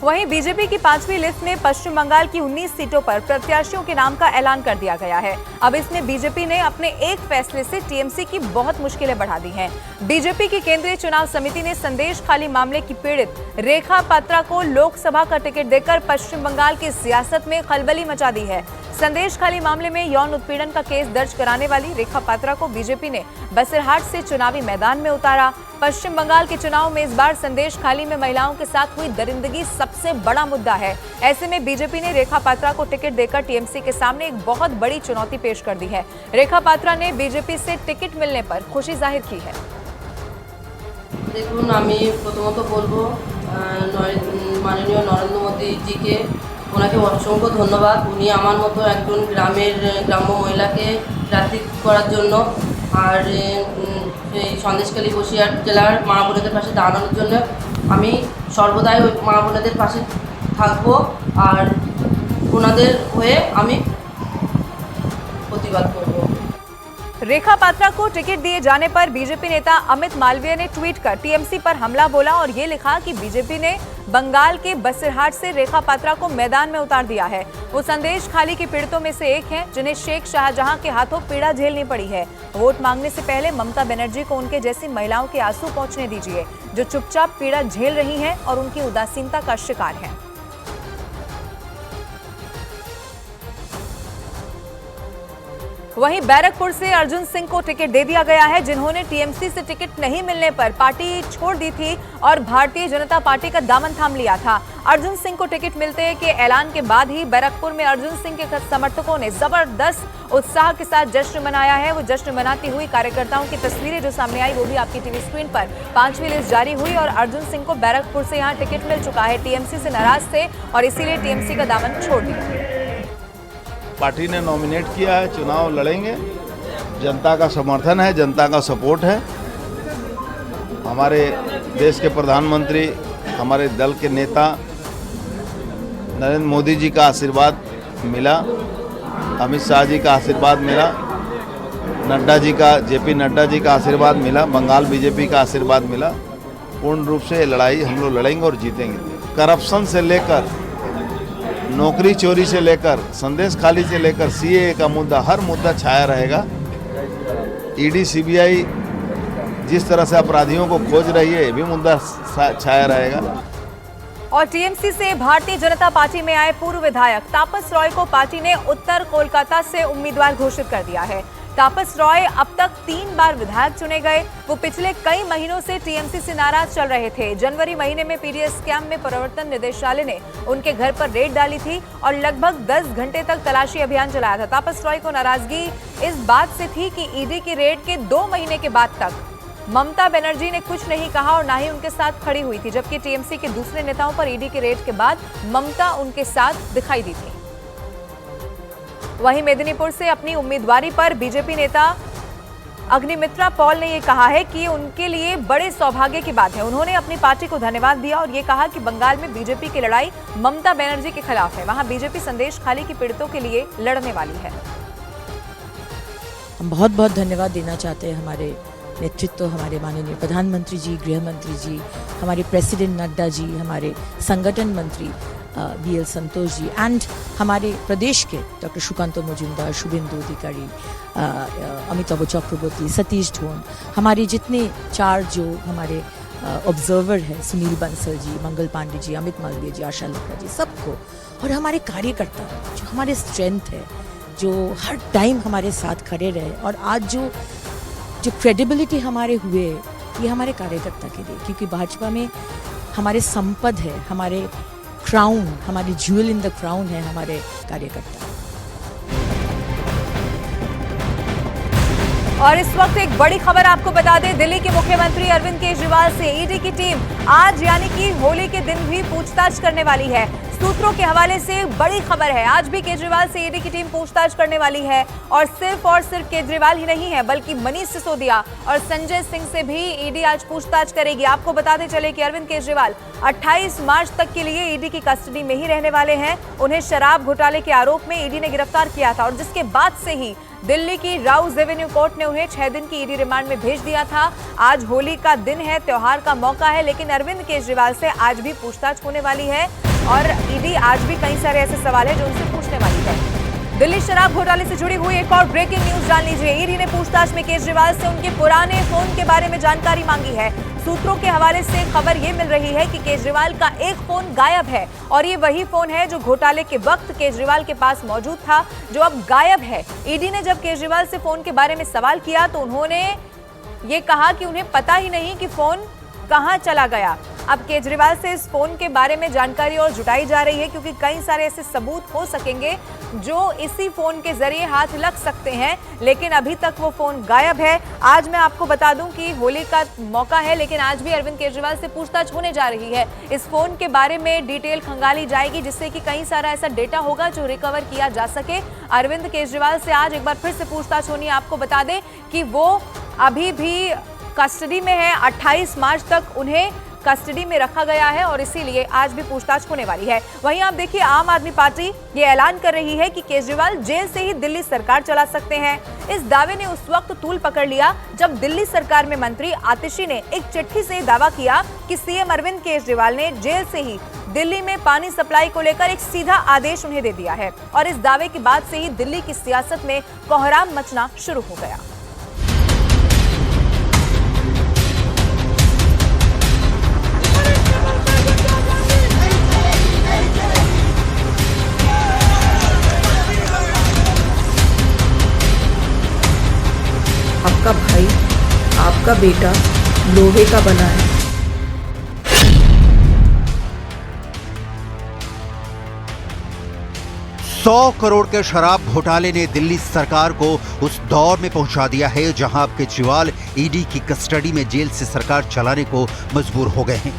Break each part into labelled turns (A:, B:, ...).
A: वहीं बीजेपी की 5वीं लिस्ट में पश्चिम बंगाल की 19 सीटों पर प्रत्याशियों के नाम का ऐलान कर दिया गया है। अब इसमें बीजेपी ने अपने एक फैसले से टीएमसी की बहुत मुश्किलें बढ़ा दी हैं। बीजेपी की केंद्रीय चुनाव समिति ने संदेश खाली मामले की पीड़ित रेखा पात्रा को लोकसभा का टिकट देकर पश्चिम बंगाल की सियासत में खलबली मचा दी है। संदेश खाली मामले में यौन उत्पीड़न का केस दर्ज कराने वाली रेखा पात्रा को बीजेपी ने बसिरहाट से चुनावी मैदान में उतारा। पश्चिम बंगाल के चुनाव में इस बार संदेश खाली में महिलाओं के साथ हुई दरिंदगी सबसे बड़ा मुद्दा है। ऐसे में बीजेपी ने रेखा पात्रा को टिकट देकर टीएमसी के सामने एक बहुत बड़ी चुनौती पेश कर दी है। रेखा पात्रा ने बीजेपी से टिकट मिलने पर खुशी जाहिर की है।
B: দেখুন, আমি প্রথমত বলবো মাননীয় নরেন্দ্র মোদীজিকে, ওনাকে অসংখ্য ধন্যবাদ। উনি আমার মতো একজন গ্রাম্য মহিলাকে প্রার্থী করার জন্য আর এই সন্দেশখালী বসিরহাট জেলার মা বোনেদের পাশে দাঁড়ানোর জন্য আমি সর্বদাই ওই মা বোনেদের পাশে থাকবো আর ওনাদের হয়ে আমি প্রতিবাদ করব।
A: रेखा पात्रा को टिकट दिए जाने पर बीजेपी नेता अमित मालवीय ने ट्वीट कर टीएमसी पर हमला बोला और ये लिखा कि बीजेपी ने बंगाल के बसिरहाट से रेखा पात्रा को मैदान में उतार दिया है। वो संदेश खाली की पीड़ितों में से एक हैं जिन्हें शेख शाहजहां के हाथों पीड़ा झेलनी पड़ी है। वोट मांगने से पहले ममता बनर्जी को उनके जैसी महिलाओं के आंसू पहुंचने दीजिए जो चुपचाप पीड़ा झेल रही हैं और उनकी उदासीनता का शिकार हैं। वहीं बैरकपुर से अर्जुन सिंह को टिकट दे दिया गया है, जिन्होंने टीएमसी से टिकट नहीं मिलने पर पार्टी छोड़ दी थी और भारतीय जनता पार्टी का दामन थाम लिया था। अर्जुन सिंह को टिकट मिलते के ऐलान के बाद ही बैरकपुर में अर्जुन सिंह के समर्थकों ने जबरदस्त उत्साह के साथ जश्न मनाया है। वो जश्न मनाती हुई कार्यकर्ताओं की तस्वीरें जो सामने आई वो भी आपकी टीवी स्क्रीन पर 5वीं लिस्ट जारी हुई और अर्जुन सिंह को बैरकपुर से यहाँ टिकट मिल चुका है। टीएमसी से नाराज थे और इसीलिए टीएमसी का दामन छोड़ दिया।
C: पार्टी ने नॉमिनेट किया है, चुनाव लड़ेंगे। जनता का समर्थन है, जनता का सपोर्ट है। हमारे देश के प्रधानमंत्री, हमारे दल के नेता नरेंद्र मोदी जी का आशीर्वाद मिला, अमित शाह जी का आशीर्वाद मिला, नड्डा जी का जेपी नड्डा जी का आशीर्वाद मिला, बंगाल बीजेपी का आशीर्वाद मिला। पूर्ण रूप से ये लड़ाई हम लोग लड़ेंगे और जीतेंगे। करप्शन से लेकर नौकरी चोरी से लेकर संदेश खाली से लेकर सीएए का मुद्दा, हर मुद्दा छाया रहेगा। ईडी सीबीआई जिस तरह से अपराधियों को खोज रही है, ये भी मुद्दा छाया रहेगा।
A: और टीएमसी से भारतीय जनता पार्टी में आए पूर्व विधायक तापस रॉय को पार्टी ने उत्तर कोलकाता से उम्मीदवार घोषित कर दिया है। तापस रॉय अब तक 3 बार विधायक चुने गए। वो पिछले कई महीनों से टीएमसी से नाराज चल रहे थे। जनवरी महीने में पीडीएस स्कैम में प्रवर्तन निदेशालय ने उनके घर पर रेड डाली थी और लगभग 10 घंटे तक तलाशी अभियान चलाया था। तापस रॉय को नाराजगी इस बात से थी कि ईडी की रेड के 2 महीने के बाद तक ममता बनर्जी ने कुछ नहीं कहा और ना ही उनके साथ खड़ी हुई थी, जबकि टीएमसी के दूसरे नेताओं पर ईडी की रेड के बाद ममता उनके साथ दिखाई दी थी। वहीं मेदिनीपुर से अपनी उम्मीदवारी पर बीजेपी नेता अग्निमित्रा पॉल ने ये कहा है कि उनके लिए बड़े सौभाग्य की बात है। उन्होंने अपनी पार्टी को धन्यवाद दिया और ये कहा कि बंगाल में बीजेपी की लड़ाई ममता बनर्जी के खिलाफ है। वहां बीजेपी संदेश खाली की पीड़ितों के लिए लड़ने वाली है।
D: हम बहुत बहुत धन्यवाद देना चाहते हैं हमारे नेतृत्व, हमारे माननीय प्रधानमंत्री जी, गृह मंत्री जी, हमारे प्रेसिडेंट नड्डा जी, हमारे संगठन मंत्री BL संतोष जी एंड हमारे प्रदेश के डॉक्टर सुकांत मजुमदार, शुभेंदु अधिकारी, अमिताभ चक्रवर्ती, सतीश ढोन, हमारे जितने 4 जो हमारे ऑब्जर्वर हैं, सुनील बंसल जी, मंगल पांडे जी, अमित मालवीय जी, आशा लखरा जी, सबको, और हमारे कार्यकर्ता जो हमारे स्ट्रेंथ है, जो हर टाइम हमारे साथ खड़े रहे और आज जो क्रेडिबिलिटी हमारे हुए, ये हमारे कार्यकर्ता के लिए, क्योंकि भाजपा में हमारे संपद है, हमारे क्राउन, हमारी ज्वेल इन द क्राउन है हमारे कार्यकर्ता।
A: और इस वक्त एक बड़ी खबर आपको बता दें, दिल्ली के मुख्यमंत्री अरविंद केजरीवाल से ईडी की टीम आज यानी कि होली के दिन भी पूछताछ करने वाली है। सूत्रों के हवाले से बड़ी खबर है, आज भी केजरीवाल से ईडी की टीम पूछताछ करने वाली है और सिर्फ केजरीवाल ही नहीं है बल्कि मनीष सिसोदिया और संजय सिंह से भी ईडी आज पूछताछ करेगी। आपको बताते चले कि अरविंद केजरीवाल 28 मार्च तक के लिए ईडी की कस्टडी में ही रहने वाले हैं। उन्हें शराब घोटाले के आरोप में ईडी ने गिरफ्तार किया था और जिसके बाद से ही दिल्ली की राउज एवेन्यू कोर्ट ने उन्हें 6 दिन की ईडी रिमांड में भेज दिया था। आज होली का दिन है, त्योहार का मौका है, लेकिन अरविंद केजरीवाल से आज भी पूछताछ होने वाली है। और ईडी आज भी कई सारे ऐसे सवाल हैं जो उनसे पूछने वाली है। दिल्ली शराब घोटाले से जुड़ी हुई एक और ब्रेकिंग न्यूज जान लीजिए। ईडी ने पूछताछ में केजरीवाल से उनके पुराने फोन के बारे में जानकारी मांगी है। सूत्रों के हवाले से खबर ये मिल रही है कि केजरीवाल का एक फोन गायब है और ये वही फोन है जो घोटाले के वक्त केजरीवाल के पास मौजूद था, जो अब गायब है। ईडी ने जब केजरीवाल से फोन के बारे में सवाल किया तो उन्होंने ये कहा कि उन्हें पता ही नहीं कि फोन कहां चला गया। अब केजरीवाल से इस फोन के बारे में जानकारी और जुटाई जा रही है, क्योंकि कई सारे ऐसे सबूत हो सकेंगे जो इसी फोन के जरिए हाथ लग सकते हैं, लेकिन अभी तक वो फोन गायब है। आज मैं आपको बता दूं कि होली का मौका है, लेकिन आज भी अरविंद केजरीवाल से पूछताछ होने जा रही है। इस फोन के बारे में डिटेल खंगाली जाएगी, जिससे कि कई सारा ऐसा डेटा होगा जो रिकवर किया जा सके। अरविंद केजरीवाल से आज एक बार फिर से पूछताछ होनी है। आपको बता दें कि वो अभी भी कस्टडी में है। 28 मार्च तक उन्हें कस्टडी में रखा गया है और इसीलिए आज भी पूछताछ होने वाली है। वहीं आप देखिए, आम आदमी पार्टी ये ऐलान कर रही है कि केजरीवाल जेल से ही दिल्ली सरकार चला सकते हैं। इस दावे ने उस वक्त तूल पकड़ लिया जब दिल्ली सरकार में मंत्री आतिशी ने एक चिट्ठी से दावा किया कि सीएम अरविंद केजरीवाल ने जेल से ही दिल्ली में पानी सप्लाई को लेकर एक सीधा आदेश उन्हें दे दिया है। और इस दावे के बाद से ही दिल्ली की सियासत में कोहराम मचना शुरू हो गया।
E: आपका भाई, आपका बेटा लोहे का बना है।
F: 100 करोड़ के शराब घोटाले ने दिल्ली सरकार को उस दौर में पहुंचा दिया है जहां अब केजरीवाल ईडी की कस्टडी में जेल से सरकार चलाने को मजबूर हो गए हैं।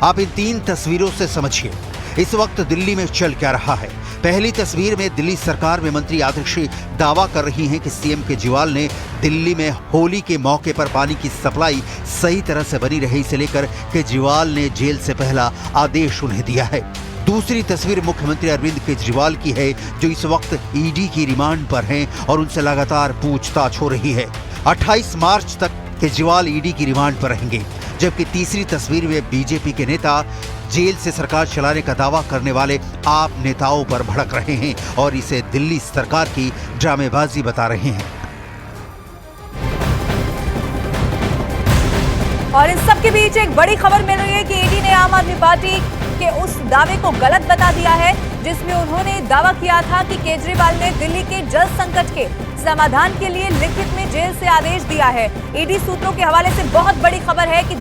F: आप इन 3 तस्वीरों से समझिए इस वक्त दिल्ली में चल क्या रहा है। पहली तस्वीर में दिल्ली सरकार में मंत्री आतिशी दावा कर रही हैं कि सीएम केजरीवाल ने दिल्ली में होली के मौके पर पानी की सप्लाई सही तरह से बनी रही, इसे लेकर केजरीवाल ने जेल से पहला आदेश उन्हें दिया है। दूसरी तस्वीर मुख्यमंत्री अरविंद केजरीवाल की है, जो इस वक्त ईडी की रिमांड पर हैं और उनसे लगातार पूछताछ हो रही है। 28 मार्च तक केजरीवाल ईडी की रिमांड पर रहेंगे। जबकि तीसरी तस्वीर में बीजेपी के नेता जेल से सरकार चलाने का दावा करने वाले आप नेताओं पर भड़क रहे हैं और इसे दिल्ली सरकार की ड्रामेबाजी बता रहे हैं।
A: और इस सब के बीच एक बड़ी खबर मिल रही है कि ईडी ने आम आदमी पार्टी के उस दावे को गलत बता दिया है जिसमें उन्होंने दावा किया था कि केजरीवाल ने दिल्ली के जल संकट के समाधान के लिए लिखित में जेल से आदेश दिया है। ईडी सूत्रों के हवाले से बहुत बड़ी खबर है कि